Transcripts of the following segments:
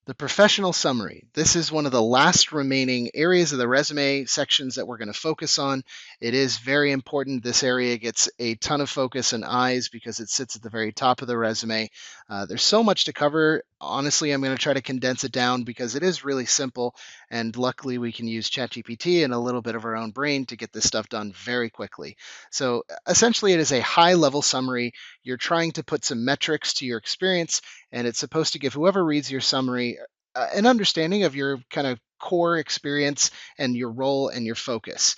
The professional summary. This is one of the last remaining areas of the resume sections that we're going to focus on. It is very important. This area gets a ton of focus and eyes because it sits at the very top of the resume. There's so much to cover. Honestly, I'm going to try to condense it down because it is really simple. And luckily, we can use ChatGPT and a little bit of our own brain to get this stuff done very quickly. So essentially, it is a high level summary. You're trying to put some metrics to your experience, and it's supposed to give whoever reads your summary an understanding of your kind of core experience and your role and your focus.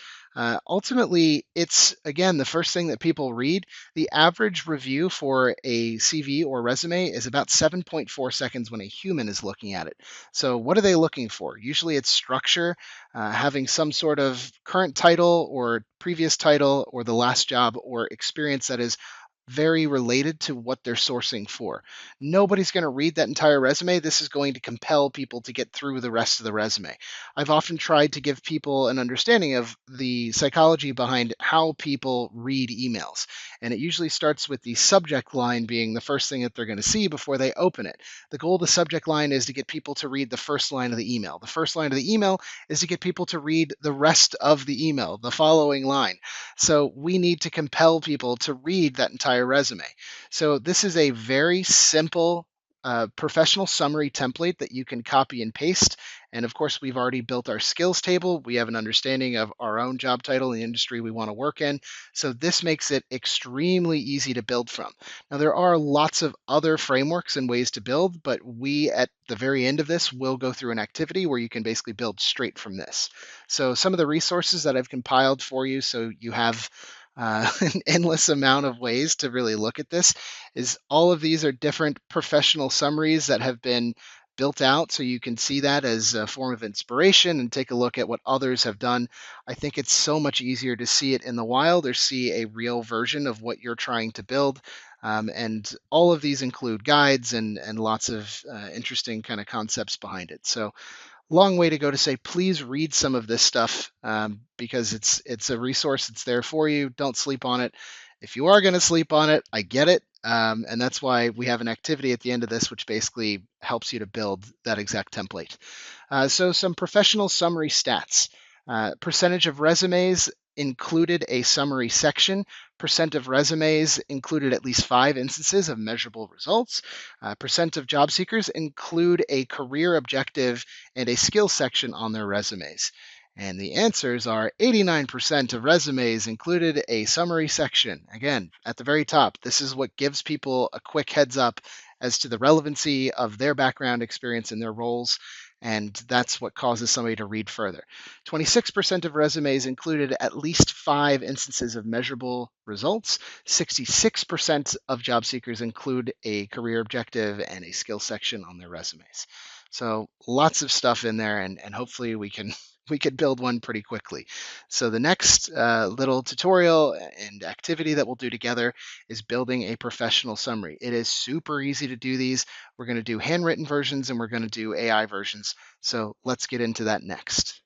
Ultimately, it's again the first thing that people read. The average review for a CV or resume is about 7.4 seconds when a human is looking at it. So, what are they looking for? Usually, it's structure, having some sort of current title or previous title or the last job or experience that is very related to what they're sourcing for. Nobody's going to read that entire resume. This is going to compel people to get through the rest of the resume. I've often tried to give people an understanding of the psychology behind how people read emails. And it usually starts with the subject line being the first thing that they're going to see before they open it. The goal of the subject line is to get people to read the first line of the email. The first line of the email is to get people to read the rest of the email, the following line. So we need to compel people to read that entire resume. So this is a very simple professional summary template that you can copy and paste. And of course, we've already built our skills table. We have an understanding of our own job title and the industry we want to work in. So this makes it extremely easy to build from. Now, there are lots of other frameworks and ways to build, but we at the very end of this will go through an activity where you can basically build straight from this. So some of the resources that I've compiled for you, so you have an endless amount of ways to really look at this, is all of these are different professional summaries that have been built out so you can see that as a form of inspiration and take a look at what others have done. I think it's so much easier to see it in the wild or see a real version of what you're trying to build. And all of these include guides and lots of interesting kind of concepts behind it. So long way to go to say please read some of this stuff, because it's a resource that's there for you. Don't sleep on it. If you are going to sleep on it, I get it, and that's why we have an activity at the end of this which basically helps you to build that exact template. So some professional summary stats. Percentage of resumes included a summary section. Percent of resumes included at least 5 instances of measurable results. Percent of job seekers include a career objective and a skill section on their resumes. And the answers are 89% of resumes included a summary section. Again, at the very top, this is what gives people a quick heads up as to the relevancy of their background experience and their roles. And that's what causes somebody to read further. 26% of resumes included at least 5 instances of measurable results. 66% of job seekers include a career objective and a skill section on their resumes. So lots of stuff in there, and hopefully we can we could build one pretty quickly. So the next little tutorial and activity that we'll do together is building a professional summary. It is super easy to do these. We're going to do handwritten versions and we're going to do AI versions. So let's get into that next.